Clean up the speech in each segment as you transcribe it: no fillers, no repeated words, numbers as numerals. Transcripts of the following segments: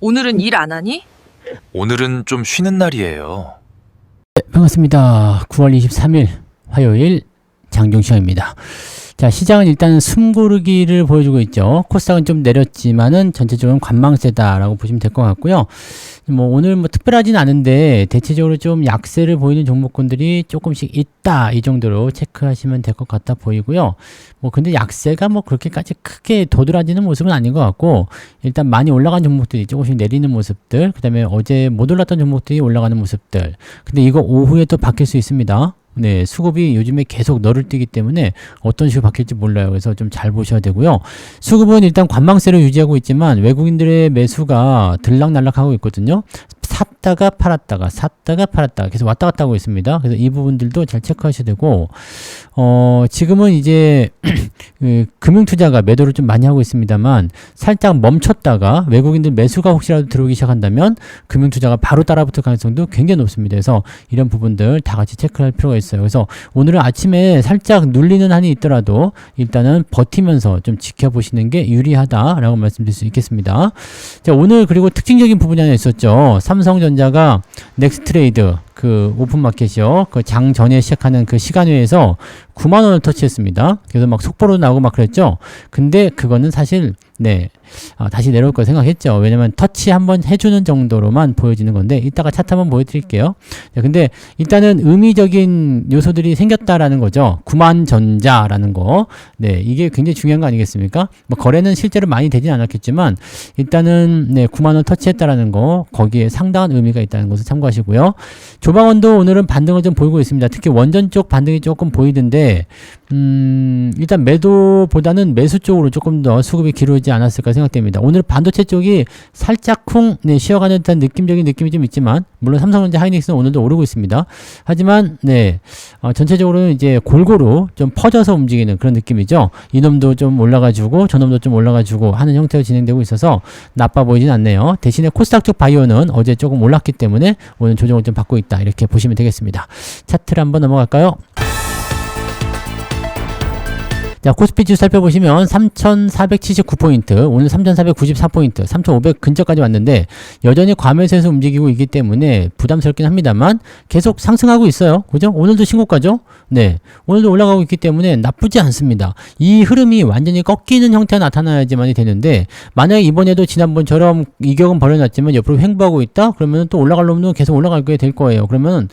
오늘은 일 안 하니? 오늘은 좀 쉬는 날이에요. 반갑습니다. 9월 23일 화요일 장종시장입니다. 자, 시장은 일단 숨고르기를 보여주고 있죠. 코스닥은 좀 내렸지만은 전체적으로 관망세다라고 보시면 될 것 같고요. 오늘 특별하진 않은데 대체적으로 좀 약세를 보이는 종목군들이 조금씩 있다, 이 정도로 체크하시면 될 것 같아 보이고요. 근데 약세가 그렇게까지 크게 도드라지는 모습은 아닌 것 같고, 일단 많이 올라간 종목들이 조금씩 내리는 모습들, 그 다음에 어제 못 올랐던 종목들이 올라가는 모습들. 근데 이거 오후에 또 바뀔 수 있습니다. 네, 수급이 요즘에 계속 너를 뛰기 때문에 어떤 식으로 바뀔지 몰라요. 그래서 좀 잘 보셔야 되고요. 수급은 일단 관망세로 유지하고 있지만 외국인들의 매수가 들락날락하고 있거든요. 샀다가 팔았다가 샀다가 팔았다가 계속 왔다 갔다 하고 있습니다. 그래서 이 부분들도 잘 체크하셔야 되고, 지금은 이제 금융투자가 매도를 좀 많이 하고 있습니다만, 살짝 멈췄다가 외국인들 매수가 혹시라도 들어오기 시작한다면 금융투자가 바로 따라붙을 가능성도 굉장히 높습니다. 그래서 이런 부분들 다 같이 체크할 필요가 있어요. 그래서 오늘은 아침에 살짝 눌리는 한이 있더라도 일단은 버티면서 좀 지켜보시는 게 유리하다라고 말씀드릴 수 있겠습니다. 자, 오늘 그리고 특징적인 부분이 하나 있었죠. 삼성전자가 넥스트레이드 오픈마켓이요. 장 전에 시작하는 시간회에서 9만원을 터치했습니다. 그래서 속보로 나오고 그랬죠. 근데 그거는 사실, 다시 내려올 거 생각했죠. 왜냐면 터치 한번 해주는 정도로만 보여지는 건데, 이따가 차트 한번 보여드릴게요. 근데 일단은 의미적인 요소들이 생겼다라는 거죠. 9만전자라는 거. 이게 굉장히 중요한 거 아니겠습니까? 거래는 실제로 많이 되진 않았겠지만, 일단은 9만원 터치했다라는 거, 거기에 상당한 의미가 있다는 것을 참고하시고요. 조방원도 오늘은 반등을 좀 보이고 있습니다. 특히 원전 쪽 반등이 조금 보이던데, 일단 매도보다는 매수 쪽으로 조금 더 수급이 기울지 않았을까 생각됩니다. 오늘 반도체 쪽이 살짝 쉬어가는 듯한 느낌적인 느낌이 좀 있지만, 물론 삼성전자 하이닉스는 오늘도 오르고 있습니다. 하지만 전체적으로는 이제 골고루 좀 퍼져서 움직이는 그런 느낌이죠. 이놈도 좀 올라가주고 저놈도 좀 올라가주고 하는 형태로 진행되고 있어서 나빠 보이진 않네요. 대신에 코스닥 쪽 바이오는 어제 조금 올랐기 때문에 오늘 조정을 좀 받고 있다, 이렇게 보시면 되겠습니다. 차트를 한번 넘어갈까요? 자, 코스피 지수 살펴보시면 3,479포인트, 오늘 3,494포인트, 3,500 근처까지 왔는데 여전히 과매수에서 움직이고 있기 때문에 부담스럽긴 합니다만 계속 상승하고 있어요. 그죠? 오늘도 신고가죠? 오늘도 올라가고 있기 때문에 나쁘지 않습니다. 이 흐름이 완전히 꺾이는 형태가 나타나야지만이 되는데, 만약에 이번에도 지난번처럼 이격은 벌여놨지만 옆으로 횡보하고 있다? 그러면 또 올라갈 놈도 계속 올라가게 될 거예요. 그러면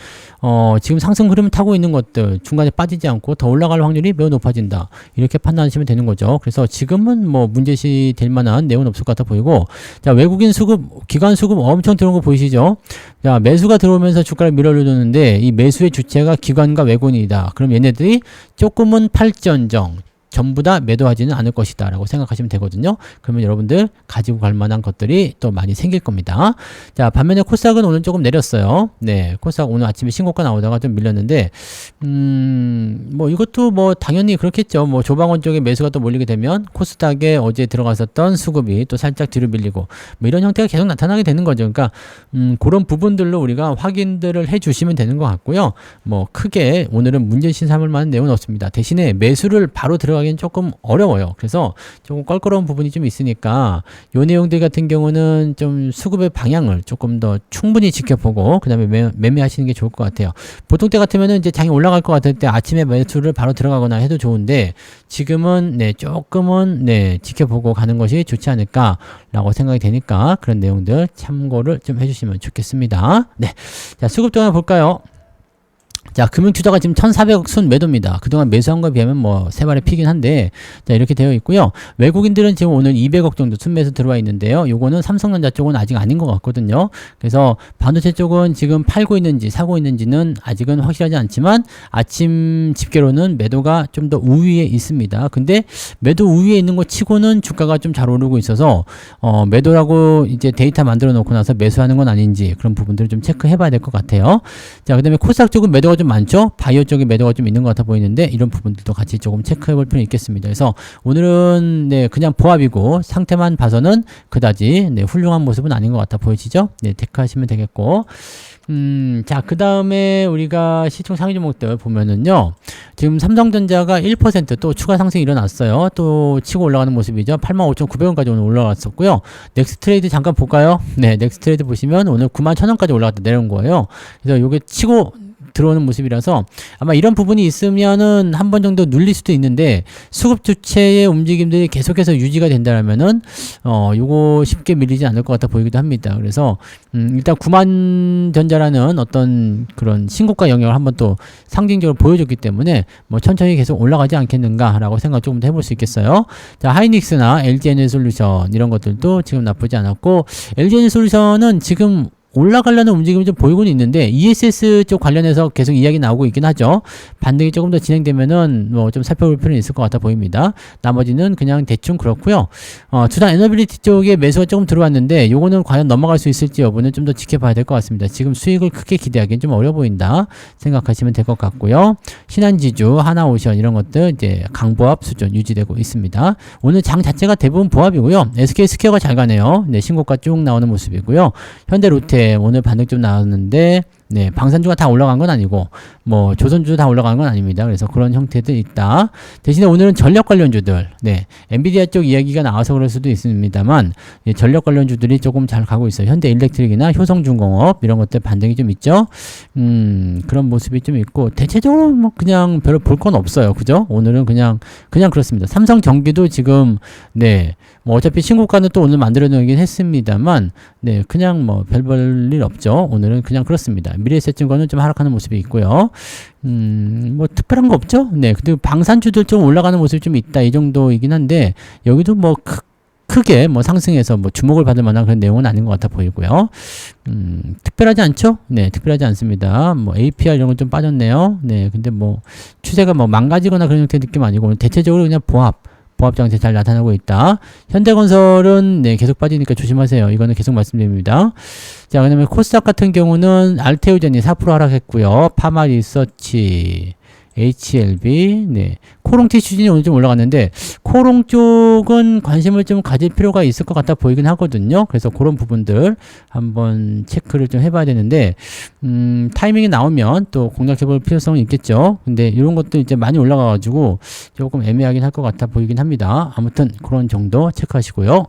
지금 상승 흐름을 타고 있는 것들 중간에 빠지지 않고 더 올라갈 확률이 매우 높아진다, 이렇게 판단하시면 되는 거죠. 그래서 지금은 문제시 될 만한 내용은 없을 것 같아 보이고, 자, 외국인 수급, 기관 수급 엄청 들어온 거 보이시죠? 자, 매수가 들어오면서 주가를 밀어주는데 이 매수의 주체가 기관과 외국인이다. 그럼 얘네들이 조금은 팔전정, 전부 다 매도하지는 않을 것이다 라고 생각하시면 되거든요. 그러면 여러분들 가지고 갈 만한 것들이 또 많이 생길 겁니다. 자, 반면에 코스닥은 오늘 조금 내렸어요. 코스닥 오늘 아침에 신고가 나오다가 좀 밀렸는데, 이것도 당연히 그렇겠죠. 조방원 쪽에 매수가 또 몰리게 되면 코스닥에 어제 들어갔었던 수급이 또 살짝 뒤로 밀리고, 이런 형태가 계속 나타나게 되는 거죠. 그러니까 그런 부분들로 우리가 확인들을 해 주시면 되는 것 같고요. 크게 오늘은 문제시 삼을 만한 내용은 없습니다. 대신에 매수를 바로 들어가기는 조금 어려워요. 그래서 조금 껄끄러운 부분이 좀 있으니까 요 내용들 같은 경우는 좀 수급의 방향을 조금 더 충분히 지켜보고 그 다음에 매매하시는 게 좋을 것 같아요. 보통 때 같으면은 이제 장이 올라갈 것 같을 때 아침에 매수를 바로 들어가거나 해도 좋은데, 지금은 조금은 지켜보고 가는 것이 좋지 않을까 라고 생각이 되니까 그런 내용들 참고를 좀 해주시면 좋겠습니다. 자, 수급 동안 볼까요? 자, 금융투자가 지금 1,400억 순 매도입니다. 그동안 매수한 거에 비하면 세 발의 피긴 한데, 자, 이렇게 되어 있고요. 외국인들은 지금 오늘 200억 정도 순매수 들어와 있는데요. 요거는 삼성전자 쪽은 아직 아닌 것 같거든요. 그래서 반도체 쪽은 지금 팔고 있는지 사고 있는지는 아직은 확실하지 않지만 아침 집계로는 매도가 좀 더 우위에 있습니다. 근데 매도 우위에 있는 것 치고는 주가가 좀 잘 오르고 있어서 매도라고 이제 데이터 만들어 놓고 나서 매수하는 건 아닌지 그런 부분들을 좀 체크해 봐야 될 것 같아요. 자, 그 다음에 코스닥 쪽은 매도가 매도가 좀 많죠? 바이오 쪽에 매도가 좀 있는 것 같아 보이는데 이런 부분들도 같이 조금 체크해 볼 필요는 있겠습니다. 그래서 오늘은 네, 그냥 보합이고 상태만 봐서는 그다지 네, 훌륭한 모습은 아닌 것 같아 보이시죠? 네, 체크하시면 되겠고. 자, 그 다음에 우리가 시총 상위 종목들 보면은요, 지금 삼성전자가 1% 또 추가 상승이 일어났어요. 또 치고 올라가는 모습이죠. 85,900원까지 오늘 올라갔었고요. 넥스트레이드 잠깐 볼까요? 네, 넥스트레이드 보시면 오늘 91,000원까지 올라갔다 내려온 거예요. 그래서 요게 치고 들어오는 모습이라서 아마 이런 부분이 있으면은 한 번 정도 눌릴 수도 있는데 수급 주체의 움직임들이 계속해서 유지가 된다면은 요거 쉽게 밀리지 않을 것 같아 보이기도 합니다. 그래서 일단 9만 전자라는 어떤 그런 신고가 영역을 한번 또 상징적으로 보여줬기 때문에 뭐 천천히 계속 올라가지 않겠는가라고 생각 조금 더 해볼 수 있겠어요. 자, 하이닉스나 LG에너지솔루션 이런 것들도 지금 나쁘지 않았고 LG에너지솔루션은 지금 올라가려는 움직임이 좀 보이고는 있는데 ESS 쪽 관련해서 계속 이야기 나오고 있긴 하죠. 반등이 조금 더 진행되면은 뭐 좀 살펴볼 필요는 있을 것 같아 보입니다. 나머지는 그냥 대충 그렇고요. 두산 에너빌리티 쪽에 매수가 조금 들어왔는데 요거는 과연 넘어갈 수 있을지 여부는 좀 더 지켜봐야 될 것 같습니다. 지금 수익을 크게 기대하기는 좀 어려 보인다 생각하시면 될 것 같고요. 신한지주, 하나오션 이런 것들 이제 강보합 수준 유지되고 있습니다. 오늘 장 자체가 대부분 보합이고요. SK스퀘어가 잘 가네요. 네, 신고가 쭉 나오는 모습이고요. 현대로테 오늘 반등 좀 나왔는데 네, 방산주가 다 올라간 건 아니고 뭐 조선주도 다 올라간 건 아닙니다. 그래서 그런 형태들 있다. 대신에 오늘은 전력 관련주들, 네, 엔비디아 쪽 이야기가 나와서 그럴 수도 있습니다만 예, 전력 관련주들이 조금 잘 가고 있어요. 현대일렉트릭이나 효성중공업 이런 것들 반등이 좀 있죠. 그런 모습이 좀 있고 대체적으로 뭐 그냥 별로 볼 건 없어요. 그죠? 오늘은 그냥 그렇습니다. 삼성전기도 지금 네, 뭐 어차피 신고가는 또 오늘 만들어내긴 했습니다만 네, 그냥 뭐 별 일 없죠. 오늘은 그냥 그렇습니다. 미래에셋증권은 좀 하락하는 모습이 있고요. 뭐 특별한 거 없죠? 네, 근데 방산주들 좀 올라가는 모습이 좀 있다 이 정도이긴 한데 여기도 뭐 크게 뭐 상승해서 뭐 주목을 받을 만한 그런 내용은 아닌 것 같아 보이고요. 특별하지 않죠? 네, 특별하지 않습니다. 뭐 APR 이런 건 좀 빠졌네요. 네, 근데 뭐 추세가 뭐 망가지거나 그런 형태의 느낌 아니고 대체적으로 그냥 보합 장세 잘 나타나고 있다. 현대건설은 네, 계속 빠지니까 조심하세요. 이거는 계속 말씀드립니다. 자, 그다음에 코스닥 같은 경우는 알테오젠이 4% 하락했고요. 파마리서치, HLB, 네, 코롱 티슈진이 오늘 좀 올라갔는데 코롱 쪽은 관심을 좀 가질 필요가 있을 것 같아 보이긴 하거든요. 그래서 그런 부분들 한번 체크를 좀 해봐야 되는데 타이밍이 나오면 또 공략해볼 필요성은 있겠죠. 근데 이런 것도 이제 많이 올라가가지고 조금 애매하긴 할 것 같아 보이긴 합니다. 아무튼 그런 정도 체크하시고요.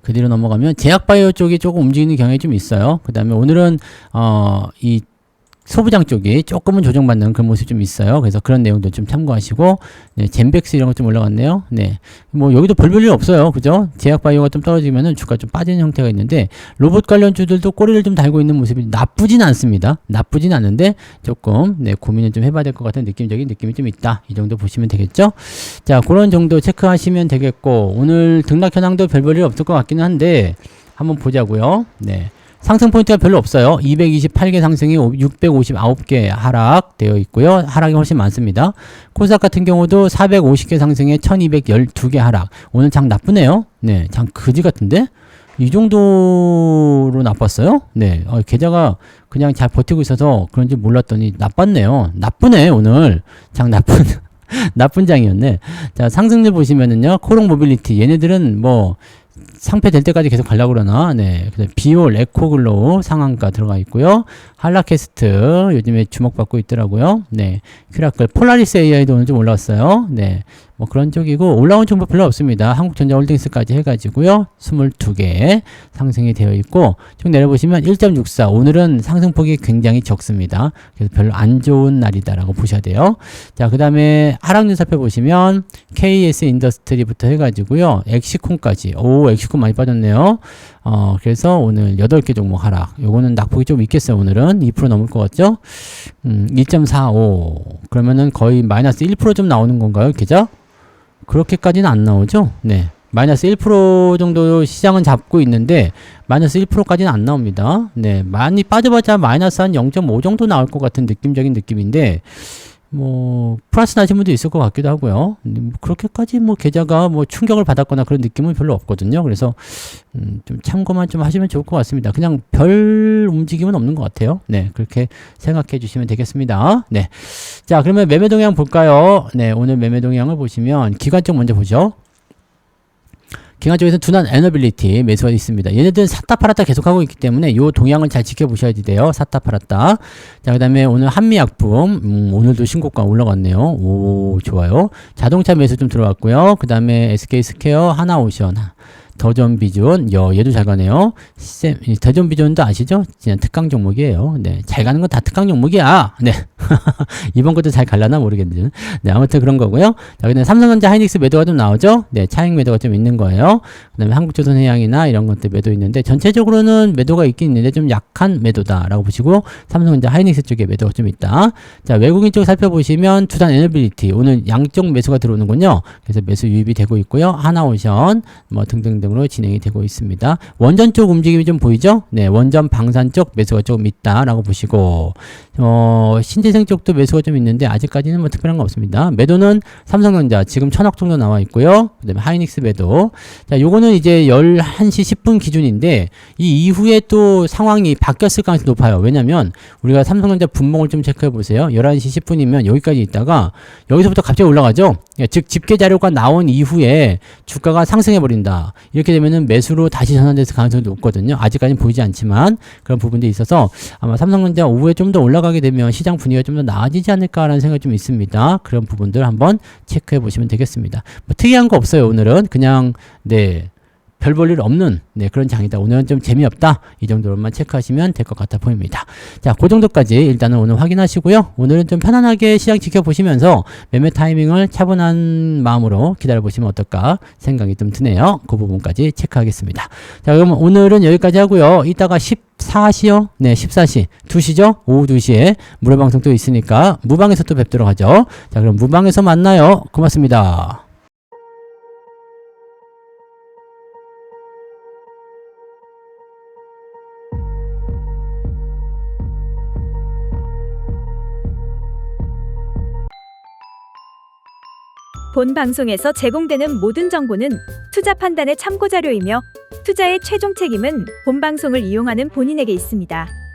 그 뒤로 넘어가면 제약바이오 쪽이 조금 움직이는 경향이 좀 있어요. 그 다음에 오늘은 이 소부장 쪽이 조금은 조정받는 그런 모습이 좀 있어요. 그래서 그런 내용도 좀 참고하시고, 네, 젠백스 이런 거 좀 올라갔네요. 네. 뭐, 여기도 별 일 없어요. 그죠? 제약바이오가 좀 떨어지면은 주가 좀 빠지는 형태가 있는데, 로봇 관련주들도 꼬리를 좀 달고 있는 모습이 나쁘진 않습니다. 나쁘진 않은데, 조금, 네, 고민을 좀 해봐야 될 것 같은 느낌적인 느낌이 좀 있다. 이 정도 보시면 되겠죠? 자, 그런 정도 체크하시면 되겠고, 오늘 등락 현황도 별 일 없을 것 같기는 한데, 한번 보자고요. 네. 상승 포인트가 별로 없어요. 228개 상승이 659개 하락되어 있고요. 하락이 훨씬 많습니다. 코스닥 같은 경우도 450개 상승에 1212개 하락. 오늘 장 나쁘네요. 네, 장 그지 같은데? 이 정도로 나빴어요? 네, 계좌가 그냥 잘 버티고 있어서 그런지 몰랐더니 나빴네요. 나쁘네, 오늘. 장 나쁜 장이었네. 자, 상승률 보시면은요, 코롱 모빌리티. 얘네들은 뭐, 상패 될 때까지 계속 가려고 그러나, 네. 그다음 비올, 에코글로우 상한가 들어가 있고요. 한라캐스트 요즘에 주목받고 있더라고요. 네. 큐라클, 폴라리스 AI도 오늘 좀 올라왔어요. 네. 뭐 그런 쪽이고, 올라온 정보 별로 없습니다. 한국전자홀딩스까지 해가지고요. 22개 상승이 되어 있고, 쭉 내려보시면 1.64. 오늘은 상승폭이 굉장히 적습니다. 그래서 별로 안 좋은 날이다라고 보셔야 돼요. 자, 그 다음에 하락률 살펴보시면, KS 인더스트리부터 해가지고요. 엑시콘까지. 오, 엑시콘 많이 빠졌네요. 그래서 오늘 8개 종목 하락. 요거는 낙폭이 좀 있겠어요. 오늘은 2% 넘을 것 같죠? 1.45. 그러면은 거의 마이너스 1% 좀 나오는 건가요? 계좌? 그렇게까지는 안 나오죠? 네. 마이너스 1% 정도 시장은 잡고 있는데, 마이너스 1%까지는 안 나옵니다. 네. 많이 빠져봤자 마이너스 한 0.5 정도 나올 것 같은 느낌적인 느낌인데, 뭐 플러스 나신 분도 있을 것 같기도 하고요. 근데 뭐 그렇게까지 뭐 계좌가 뭐 충격을 받았거나 그런 느낌은 별로 없거든요. 그래서 좀 참고만 좀 하시면 좋을 것 같습니다. 그냥 별 움직임은 없는 것 같아요. 네, 그렇게 생각해 주시면 되겠습니다. 네, 자 그러면 매매 동향 볼까요? 네, 오늘 매매 동향을 보시면 기관 쪽 먼저 보죠. 기관 쪽에서 둔한 에너빌리티 매수가 있습니다. 얘네들은 샀다 팔았다 계속하고 있기 때문에 이 동향을 잘 지켜보셔야 돼요. 샀다 팔았다. 자, 그 다음에 오늘 한미약품 오늘도 신고가 올라갔네요. 오, 좋아요. 자동차 매수 좀 들어왔고요. 그 다음에 SK스퀘어, 하나오션, 더전비존, 얘도 잘 가네요. 더전비존도 아시죠? 그냥 특강 종목이에요. 네, 잘 가는 건 다 특강 종목이야. 네, 이번 것도 잘 갈라나 모르겠는데, 네, 아무튼 그런 거고요. 자, 그다음에 삼성전자, 하이닉스 매도가 좀 나오죠. 네, 차익 매도가 좀 있는 거예요. 그다음에 한국조선해양이나 이런 것들 매도 있는데 전체적으로는 매도가 있긴 있는데 좀 약한 매도다라고 보시고 삼성전자, 하이닉스 쪽에 매도가 좀 있다. 자, 외국인 쪽 살펴보시면 투단 에너빌리티 오늘 양쪽 매수가 들어오는군요. 그래서 매수 유입이 되고 있고요. 하나오션 뭐 등등등으로 진행이 되고 있습니다. 원전 쪽 움직임이 좀 보이죠? 네, 원전 방산 쪽 매수가 좀 있다라고 보시고 신재생 쪽도 매수가 좀 있는데 아직까지는 뭐 특별한 거 없습니다. 매도는 삼성전자 지금 1000억 정도 나와 있고요. 그다음에 하이닉스 매도. 자, 요거는 이제 11시 10분 기준인데 이 이후에 또 상황이 바뀌었을 가능성이 높아요. 왜냐면 우리가 삼성전자 분봉을 좀 체크해 보세요. 11시 10분이면 여기까지 있다가 여기서부터 갑자기 올라가죠. 즉 집계 자료가 나온 이후에 주가가 상승해 버린다. 이렇게 되면은 매수로 다시 전환될 가능성이 높거든요. 아직까지는 보이지 않지만 그런 부분들이 있어서 아마 삼성전자 오후에 좀 더 올라가게 되면 시장 분위기가 좀 더 나아지지 않을까라는 생각이 좀 있습니다. 그런 부분들 한번 체크해 보시면 되겠습니다. 뭐 특이한 거 없어요. 오늘은 그냥 네. 별 볼 일 없는 네, 그런 장이다. 오늘은 좀 재미없다. 이 정도로만 체크하시면 될 것 같아 보입니다. 자, 그 정도까지 일단은 오늘 확인하시고요. 오늘은 좀 편안하게 시장 지켜보시면서 매매 타이밍을 차분한 마음으로 기다려보시면 어떨까 생각이 좀 드네요. 그 부분까지 체크하겠습니다. 자, 그럼 오늘은 여기까지 하고요. 이따가 14시요? 네, 14시. 2시죠? 오후 2시에 무료방송 또 있으니까 무방에서 또 뵙도록 하죠. 자, 그럼 무방에서 만나요. 고맙습니다. 본 방송에서 제공되는 모든 정보는 투자 판단의 참고 자료이며 투자의 최종 책임은 본 방송을 이용하는 본인에게 있습니다.